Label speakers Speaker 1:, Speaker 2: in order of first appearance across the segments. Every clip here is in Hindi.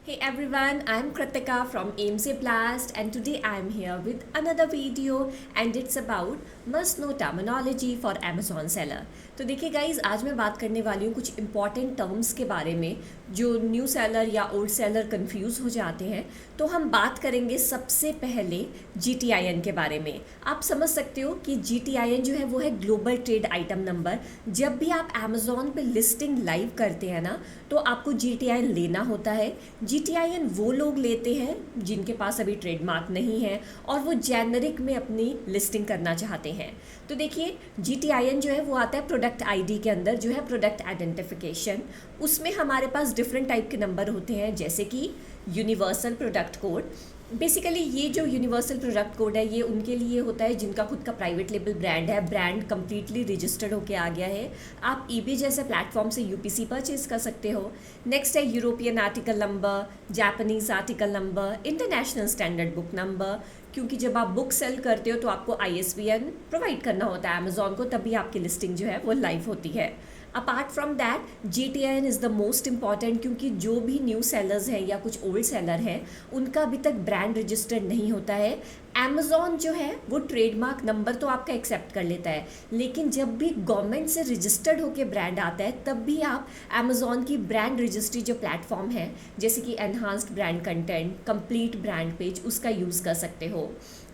Speaker 1: Hey everyone, I am Kritika from AMC Blast and today I am here with another video and it's about must know terminology for Amazon seller. तो देखिए गाइज आज मैं बात करने वाली हूँ कुछ इंपॉर्टेंट टर्म्स के बारे में जो न्यू सेलर या ओल्ड सेलर कंफ्यूज हो जाते हैं। तो हम बात करेंगे सबसे पहले GTIN के बारे में। आप समझ सकते हो कि GTIN जो है वो है ग्लोबल ट्रेड आइटम नंबर। जब भी आप अमेज़ॉन पे लिस्टिंग लाइव करते हैं ना तो आपको GTIN लेना होता है। GTIN वो लोग लेते हैं जिनके पास अभी ट्रेडमार्क नहीं है और वो जेनरिक में अपनी लिस्टिंग करना चाहते हैं। तो देखिए GTIN जो है वो आता है प्रोडक्ट आईडी के अंदर, जो है प्रोडक्ट आइडेंटिफिकेशन। उसमें हमारे पास डिफरेंट टाइप के नंबर होते हैं जैसे कि यूनिवर्सल प्रोडक्ट कोड। बेसिकली ये जो यूनिवर्सल प्रोडक्ट कोड है ये उनके लिए होता है जिनका खुद का प्राइवेट लेबल ब्रांड है, ब्रांड कंप्लीटली रजिस्टर्ड होके आ गया है। आप ईबे जैसे प्लेटफॉर्म से यूपीसी परचेज कर सकते हो। नेक्स्ट है European article number, Japanese article number, international standard book number, क्योंकि जब आप बुक सेल करते हो तो आपको ISBN प्रोवाइड करना होता है अमेज़ॉन को, तभी आपकी लिस्टिंग जो है वो लाइव होती है। Apart from that GTIN is the most important, क्योंकि जो भी न्यू सेलर्स हैं या कुछ ओल्ड सेलर हैं उनका अभी तक ब्रांड रजिस्टर्ड नहीं होता है। अमेज़ॉन जो है वो ट्रेडमार्क नंबर तो आपका एक्सेप्ट कर लेता है, लेकिन जब भी गवर्नमेंट से रजिस्टर्ड होकर ब्रांड आता है तब भी आप अमेज़ॉन की ब्रांड रजिस्ट्री जो प्लेटफॉर्म है जैसे कि enhanced brand content, complete brand page, उसका यूज़ कर सकते हो।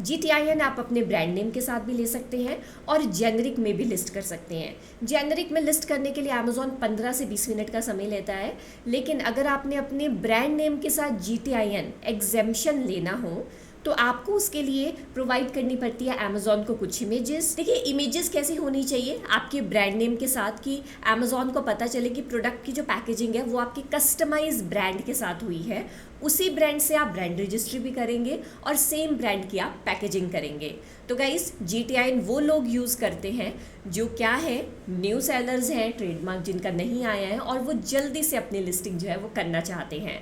Speaker 1: GTIN आप अपने ब्रांड नेम के साथ भी ले सकते हैं और जेनरिक में भी लिस्ट कर सकते हैं। जेनरिक में लिस्ट करने के लिए अमेज़ॉन 15 से 20 मिनट का समय लेता है, लेकिन अगर आपने अपने ब्रांड नेम के साथ GTIN एग्जेम्पशन लेना हो तो आपको उसके लिए प्रोवाइड करनी पड़ती है अमेज़ॉन को कुछ इमेजेस। देखिए इमेजेस कैसी होनी चाहिए आपके ब्रांड नेम के साथ कि अमेज़ॉन को पता चले कि प्रोडक्ट की जो पैकेजिंग है वो आपकी कस्टमाइज ब्रांड के साथ हुई है। उसी ब्रांड से आप ब्रांड रजिस्ट्री भी करेंगे और सेम ब्रांड की आप पैकेजिंग करेंगे। तो गाइस GTIN वो लोग यूज़ करते हैं जो क्या है न्यू सेलर्स हैं, ट्रेडमार्क जिनका नहीं आया है और वो जल्दी से अपनी लिस्टिंग जो है वो करना चाहते हैं।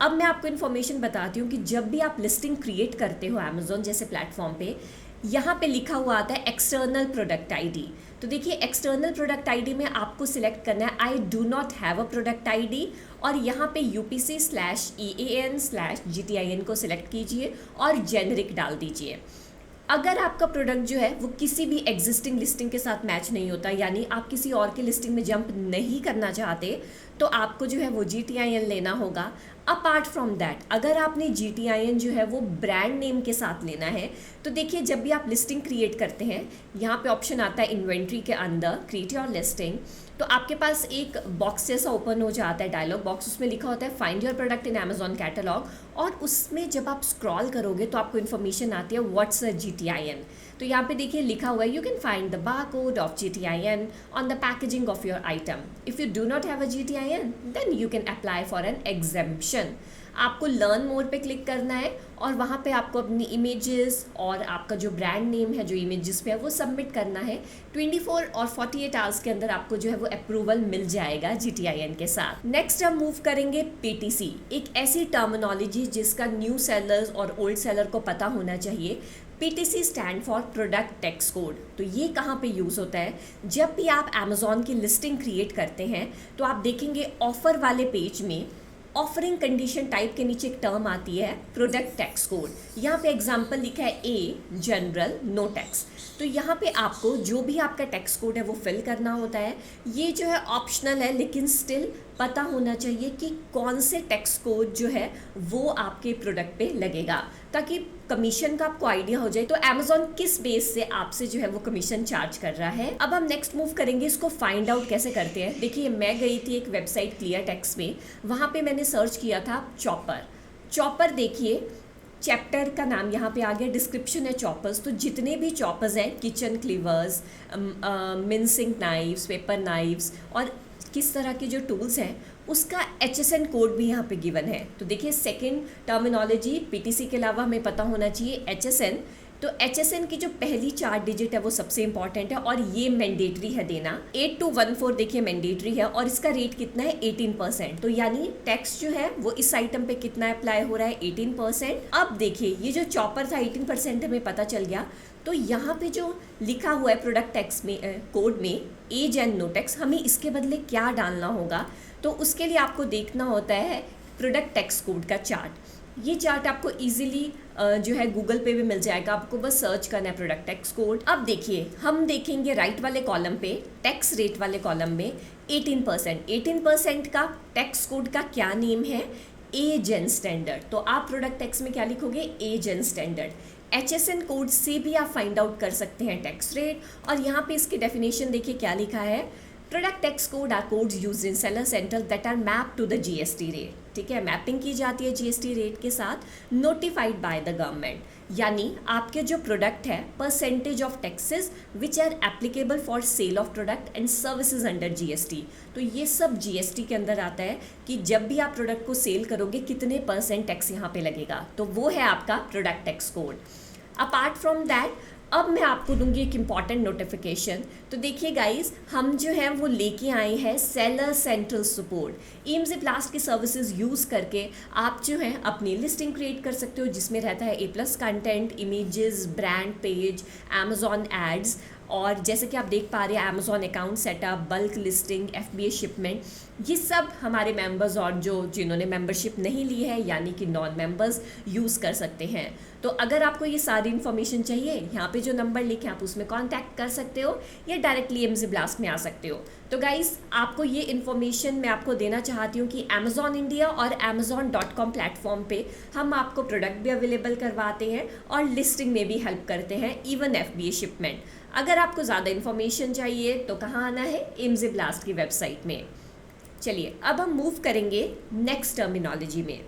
Speaker 1: अब मैं आपको इन्फॉर्मेशन बताती हूँ कि जब भी आप लिस्टिंग क्रिएट करते हो अमेज़ॉन जैसे प्लेटफॉर्म पे, यहाँ पे लिखा हुआ आता है एक्सटर्नल प्रोडक्ट आईडी। तो देखिए एक्सटर्नल प्रोडक्ट आईडी में आपको सिलेक्ट करना है I do not have a product ID और यहाँ पे UPC/EAN/GTIN को सिलेक्ट कीजिए और जेनरिक डाल दीजिए। अगर आपका प्रोडक्ट जो है वो किसी भी एग्जिस्टिंग लिस्टिंग के साथ मैच नहीं होता, यानी आप किसी और की लिस्टिंग में जंप नहीं करना चाहते, तो आपको जो है वो GTIN लेना होगा। अपार्ट फ्रॉम दैट अगर आपने GTIN जो है वो ब्रांड नेम के साथ लेना है तो देखिए जब भी आप लिस्टिंग क्रिएट करते हैं यहाँ पे ऑप्शन आता है इन्वेंट्री के अंदर क्रिएट योर लिस्टिंग, तो आपके पास एक बॉक्स जैसा ओपन हो जाता है, डायलॉग बॉक्स, उसमें लिखा होता है find your product in Amazon catalogue और उसमें जब आप स्क्रॉल करोगे तो आपको इन्फॉर्मेशन आती है व्हाट्स अ GTIN। तो यहाँ पे देखिए लिखा हुआ है you can find the barcode of GTIN on the packaging of your item. If you do not have a GTIN then you can apply for an exemption. आपको लर्न मोर पे क्लिक करना है और वहाँ पे आपको अपनी इमेजेस और आपका जो ब्रांड नेम है जो इमेजेस पे है वो सबमिट करना है। 24 और 48 आवर्स के अंदर आपको जो है वो अप्रूवल मिल जाएगा GTIN के साथ। नेक्स्ट हम मूव करेंगे PTC, एक ऐसी टर्मिनोलॉजी जिसका न्यू सेलर्स और ओल्ड सेलर को पता होना चाहिए। PTC stand for product tax code. तो ये कहाँ पे यूज़ होता है, जब भी आप अमेज़ॉन की लिस्टिंग क्रिएट करते हैं तो आप देखेंगे ऑफर वाले पेज में ऑफरिंग कंडीशन टाइप के नीचे एक टर्म आती है प्रोडक्ट टैक्स कोड। यहाँ पे एग्जांपल लिखा है A जनरल नो टैक्स। तो यहाँ पे आपको जो भी आपका टैक्स कोड है वो फिल करना होता है। ये जो है ऑप्शनल है, लेकिन स्टिल पता होना चाहिए कि कौन से टैक्स कोड जो है वो आपके प्रोडक्ट पे लगेगा, ताकि कमीशन का आपको आइडिया हो जाए तो अमेज़ॉन किस बेस से आपसे जो है वो कमीशन चार्ज कर रहा है। अब हम नेक्स्ट मूव करेंगे इसको फाइंड आउट कैसे करते हैं। देखिए मैं गई थी एक वेबसाइट क्लियर टैक्स में, वहाँ पे मैंने सर्च किया था चॉपर। देखिए चैप्टर का नाम यहाँ पे आ गया, डिस्क्रिप्शन है चॉपर्स। तो जितने भी चॉपर्स हैं, kitchen क्लीवर्स, mincing knifes, paper knifes और किस तरह के जो टूल्स हैं उसका HSN कोड भी यहाँ पे गिवन है। तो देखिए सेकंड टर्मिनोलॉजी PTC के अलावा हमें पता होना चाहिए HSN। तो HSN की जो पहली 4 डिजिट है वो सबसे इंपॉर्टेंट है और ये मैंडेटरी है देना। 8214 देखिए मैंडेटरी है और इसका रेट कितना है 18%। तो यानी टैक्स जो है वो इस आइटम पे कितना अप्लाई हो रहा है 18%। अब देखिए ये जो चॉपर था 18% हमें पता चल गया। तो यहाँ पे जो लिखा हुआ है प्रोडक्ट टैक्स में कोड में एज एंड नो टैक्स, हमें इसके बदले क्या डालना होगा। तो उसके लिए आपको देखना होता है प्रोडक्ट टैक्स कोड का चार्ट। ये चार्ट आपको इजीली जो है गूगल पे भी मिल जाएगा, आपको बस सर्च करना है प्रोडक्ट टैक्स कोड। अब देखिए हम देखेंगे राइट वाले कॉलम पे टैक्स रेट वाले कॉलम में 18% का टैक्स कोड का क्या नेम है, एजेन स्टैंडर्ड। तो आप प्रोडक्ट टैक्स में क्या लिखोगे, एजेन स्टैंडर्ड। HSN कोड से भी आप फाइंड आउट कर सकते हैं टैक्स रेट। और यहाँ पे इसकी डेफिनेशन देखिए क्या लिखा है, product tax code are codes used in seller centre that are map to the GST rate. ठीक है, मैपिंग की जाती है GST रेट के साथ, नोटिफाइड बाय द गवर्नमेंट। यानी आपके जो प्रोडक्ट है percentage of taxes which are applicable for sale of product and services under GST। तो ये सब GST के अंदर आता है कि जब भी आप प्रोडक्ट को सेल करोगे कितने % टैक्स यहाँ पे लगेगा, तो वो है आपका product tax code. Apart from that अब मैं आपको दूंगी एक इम्पॉर्टेंट नोटिफिकेशन। तो देखिए गाइस, हम जो है वो लेके आए हैं seller central support. AIIMS blast की सर्विसेज यूज़ करके आप जो है अपनी लिस्टिंग क्रिएट कर सकते हो, जिसमें रहता है A+ content, images, brand page, Amazon ads, और जैसे कि आप देख पा रहे हैं Amazon account setup, bulk listing, FBA shipment, ये सब हमारे मेंबर्स और जिन्होंने मेंबरशिप नहीं ली है यानी कि नॉन मेंबर्स यूज़ कर सकते हैं। तो अगर आपको ये सारी इन्फॉर्मेशन चाहिए, यहाँ पे जो नंबर लिखे आप उसमें कांटेक्ट कर सकते हो या डायरेक्टली एम्स ब्लास्ट में आ सकते हो। तो गाइस, आपको ये इन्फॉर्मेशन मैं आपको देना चाहती हूँ कि अमेजॉन इंडिया और amazon.com प्लेटफॉर्म पे हम आपको प्रोडक्ट भी अवेलेबल करवाते हैं और लिस्टिंग में भी हेल्प करते हैं, इवन FBA शिपमेंट। अगर आपको ज़्यादा इन्फॉर्मेशन चाहिए तो कहाँ आना है, एम्स ब्लास्ट की वेबसाइट में। चलिए अब हम मूव करेंगे नेक्स्ट टर्मिनोलॉजी में।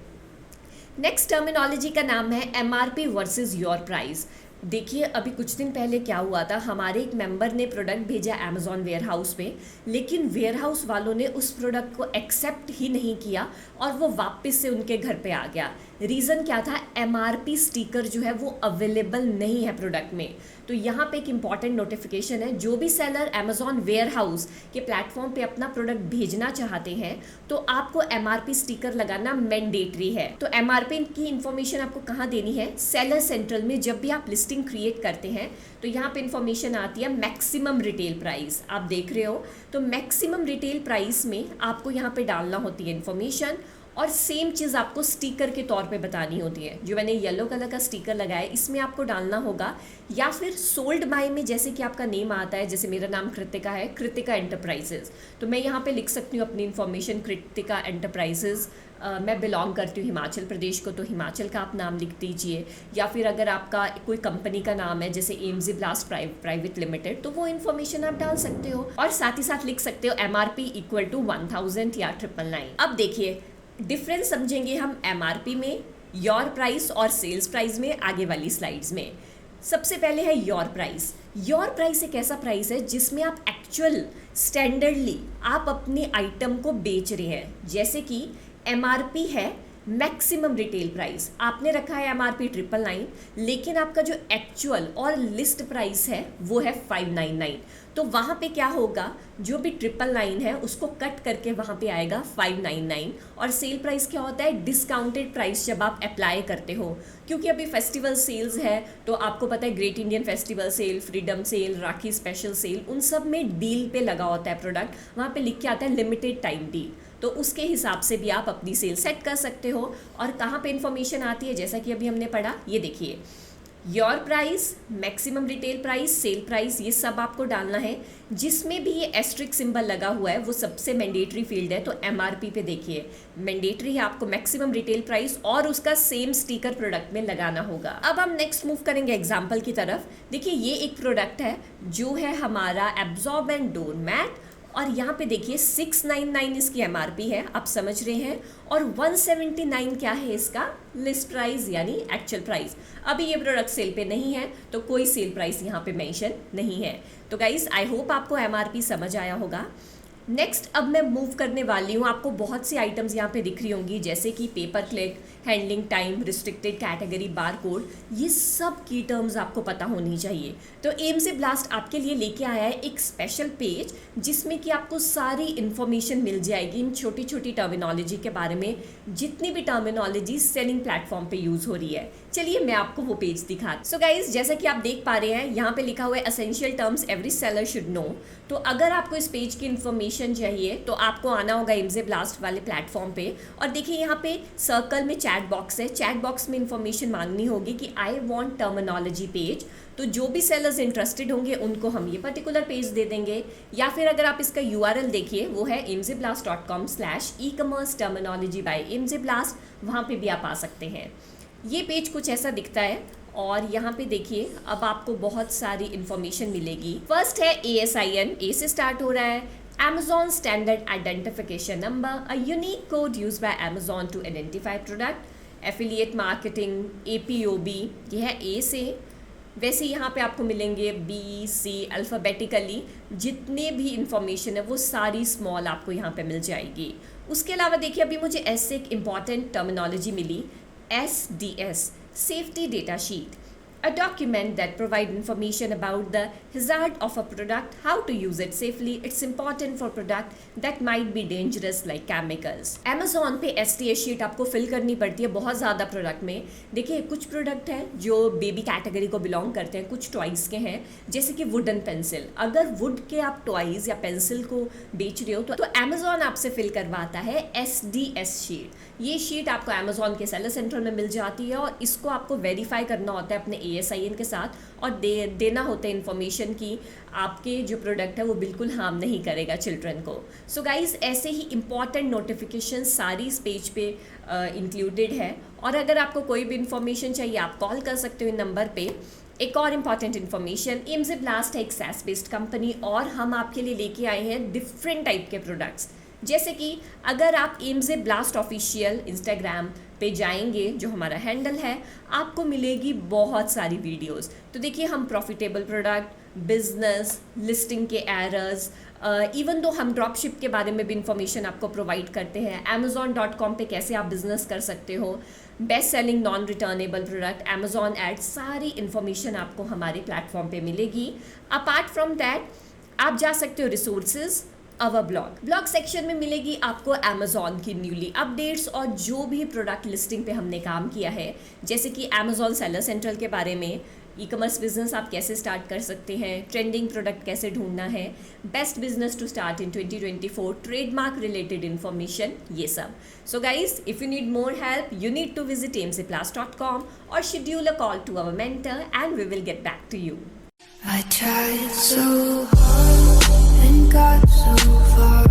Speaker 1: नेक्स्ट टर्मिनोलॉजी का नाम है MRP वर्सेस योर प्राइस। देखिए अभी कुछ दिन पहले क्या हुआ था, हमारे एक मेंबर ने प्रोडक्ट भेजा अमेजॉन वेयरहाउस में, लेकिन वेयरहाउस वालों ने उस प्रोडक्ट को एक्सेप्ट ही नहीं किया और वो वापस से उनके घर पे आ गया। रीज़न क्या था, MRP स्टिकर जो है वो अवेलेबल नहीं है प्रोडक्ट में। तो यहाँ पे एक इम्पॉर्टेंट नोटिफिकेशन है, जो भी सेलर अमेजॉन वेयरहाउस के प्लेटफॉर्म पे अपना प्रोडक्ट भेजना चाहते हैं तो आपको MRP स्टिकर लगाना मैंडेटरी है। तो MRP की इन्फॉर्मेशन आपको कहाँ देनी है, सेलर सेंट्रल में। जब भी आप लिस्टिंग क्रिएट करते हैं तो यहाँ पे इन्फॉर्मेशन आती है मैक्सिमम रिटेल प्राइस, आप देख रहे हो। तो मैक्सिमम रिटेल प्राइस में आपको यहाँ पे डालना होती है इन्फॉर्मेशन, और सेम चीज़ आपको स्टिकर के तौर पे बतानी होती है। जो मैंने येलो कलर का स्टिकर लगाया है इसमें आपको डालना होगा, या फिर सोल्ड बाय में जैसे कि आपका नेम आता है, जैसे मेरा नाम कृतिका है, कृतिका एंटरप्राइजेज, तो मैं यहाँ पे लिख सकती हूँ अपनी इन्फॉर्मेशन कृतिका एंटरप्राइजेज। मैं बिलोंग करती हूँ हिमाचल प्रदेश को, तो हिमाचल का आप नाम लिख दीजिए। या फिर अगर आपका कोई कंपनी का नाम है जैसे एम्स ब्लास्ट प्राइवेट लिमिटेड, तो वो इन्फॉर्मेशन आप डाल सकते हो। और साथ ही साथ लिख सकते हो MRP इक्वल टू 1000 या 999। अब देखिए डिफरेंस समझेंगे हम MRP में, योर प्राइस और सेल्स प्राइस में आगे वाली स्लाइड्स में। सबसे पहले है योर प्राइस। योर प्राइस एक ऐसा प्राइस है जिसमें आप एक्चुअल स्टैंडर्डली आप अपने आइटम को बेच रहे हैं। जैसे कि MRP है मैक्सिमम रिटेल प्राइस, आपने रखा है MRP 999, लेकिन आपका जो एक्चुअल और लिस्ट प्राइस है वो है 599। तो वहाँ पे क्या होगा, जो भी 999 है उसको कट करके वहाँ पे आएगा 599। और सेल प्राइस क्या होता है, डिस्काउंटेड प्राइस जब आप अप्लाई करते हो। क्योंकि अभी फेस्टिवल सेल्स है तो आपको पता है great Indian festival sale, freedom sale, Rakhi special sale, उन सब में डील पे लगा होता है प्रोडक्ट, वहाँ पे लिख के आता है लिमिटेड टाइम डील। तो उसके हिसाब से भी आप अपनी सेल सेट कर सकते हो। और कहाँ पे इन्फॉर्मेशन आती है, जैसा कि अभी हमने पढ़ा, ये देखिए your price, maximum retail price, sale price, ये सब आपको डालना है। जिसमें भी ये एस्ट्रिक सिंबल लगा हुआ है वो सबसे मैंडेटरी फील्ड है। तो MRP पे देखिए मैंडेटरी है, आपको मैक्सिमम रिटेल प्राइस और उसका सेम स्टिकर प्रोडक्ट में लगाना होगा। अब हम नेक्स्ट मूव करेंगे एग्जाम्पल की तरफ। देखिए ये एक प्रोडक्ट है जो है हमारा एब्जॉर्बेंट डोर मैट, और यहाँ पे देखिए 699 इसकी MRP है, आप समझ रहे हैं, और 179 क्या है इसका लिस्ट प्राइस यानी एक्चुअल प्राइस। अभी ये प्रोडक्ट सेल पे नहीं है तो कोई सेल प्राइस यहाँ पे मेंशन नहीं है। तो गाइस आई होप आपको MRP समझ आया होगा। नेक्स्ट अब मैं मूव करने वाली हूँ, आपको बहुत सी आइटम्स यहाँ पे दिख रही होंगी जैसे कि paper click, handling time, restricted category, bar code, ये सब की टर्म्स आपको पता होनी चाहिए। तो एम्स ब्लास्ट आपके लिए लेके आया है एक स्पेशल पेज जिसमें कि आपको सारी इन्फॉर्मेशन मिल जाएगी इन छोटी छोटी टर्मिनोलॉजी के बारे में, जितनी भी टर्मिनोलॉजी सेलिंग प्लेटफॉर्म पे यूज़ हो रही है। चलिए मैं आपको वो पेज दिखा। सो गाइज जैसा कि आप देख पा रहे हैं यहाँ पे लिखा हुआ है essential terms every seller should know. तो अगर आपको इस पेज की इन्फॉर्मेशन इन्फॉर्मेशन चाहिए तो आपको आना होगा एमजे ब्लास्ट वाले प्लेटफॉर्म पे, और देखिए यहाँ पे सर्कल में चैट बॉक्स है, चैट बॉक्स में इन्फॉर्मेशन मांगनी होगी कि आई वांट टर्मिनोलॉजी पेज। तो जो भी सेलर्स इंटरेस्टेड होंगे उनको हम ये पर्टिकुलर पेज दे देंगे, या फिर अगर आप इसका URL देखिए वो है mzblast.com/ecommerce-terminology by mzblast, वहाँ पे भी आप आ सकते हैं। ये पेज कुछ ऐसा दिखता है और यहाँ पे देखिए अब आपको बहुत सारी इंफॉर्मेशन मिलेगी। फर्स्ट है ASIN, A से स्टार्ट हो रहा है, Amazon Standard Identification Number, a unique code used by Amazon to identify product, affiliate marketing, APOB, ये है A से। वैसे यहाँ पे आपको मिलेंगे B, C अल्फ़ाबेटिकली, जितने भी इंफॉर्मेशन है वो सारी स्मॉल आपको यहाँ पे मिल जाएगी। उसके अलावा देखिए अभी मुझे S से एक important terminology milli, SDS, Safety Data Sheet, a document that provides information about the hazard of a product, how to use it safely. It's important for product that might be dangerous like chemicals. Amazon पे STS शीट आपको फिल करनी पड़ती है बहुत ज़्यादा प्रोडक्ट में। देखिए कुछ प्रोडक्ट हैं जो बेबी कैटेगरी को बिलोंग करते हैं, कुछ टॉयज़ के हैं, जैसे कि वुडन पेंसिल। अगर वुड के आप टॉयज़ या पेंसिल को बेच रहे हो तो Amazon आपसे फिल करवाता है SDS शीट। ये शीट आपको Amazon के सेलर सेंटर में मिल जाती है और इसको आपको वेरीफाई करना होता है अपने ASIN के साथ, और देना होता है इन्फॉर्मेशन कि आपके जो प्रोडक्ट है वो बिल्कुल हार्म नहीं करेगा चिल्ड्रन को। सो गाइज ऐसे ही इम्पॉर्टेंट नोटिफिकेशन सारी इस पेज पे इंक्लूडेड है, और अगर आपको कोई भी इन्फॉर्मेशन चाहिए आप कॉल कर सकते हो इन नंबर पे। एक और इम्पॉर्टेंट इन्फॉर्मेशन, एमजे ब्लास्ट है एक SaaS बेस्ड कंपनी और हम आपके लिए लेके आए हैं डिफरेंट टाइप के प्रोडक्ट्स। जैसे कि अगर आप एमजे ब्लास्ट ऑफिशियल इंस्टाग्राम पे जाएंगे, जो हमारा हैंडल है, आपको मिलेगी बहुत सारी वीडियोस। तो देखिए हम प्रॉफिटेबल प्रोडक्ट, बिजनेस, लिस्टिंग के एरर्स, इवन दो हम ड्रॉप शिप के बारे में भी इंफॉर्मेशन आपको प्रोवाइड करते हैं, Amazon.com पे कैसे आप बिजनेस कर सकते हो, best selling non returnable product, Amazon ads, सारी इन्फॉर्मेशन आपको हमारे प्लेटफॉर्म पे मिलेगी। अपार्ट फ्रॉम दैट आप जा सकते हो रिसोर्सेज, अवर ब्लॉग सेक्शन में मिलेगी आपको Amazon की न्यूली अपडेट्स और जो भी प्रोडक्ट लिस्टिंग पे हमने काम किया है, जैसे कि Amazon सेलर सेंट्रल के बारे में, ई कॉमर्स बिजनेस आप कैसे स्टार्ट कर सकते हैं, ट्रेंडिंग प्रोडक्ट कैसे ढूंढना है, best business to start in 2024, trademark related information, ये सब। So guys if you need more help you need to visit mzblast.com और schedule a call to our mentor and we will get back to you.
Speaker 2: I tried so hard and got so far.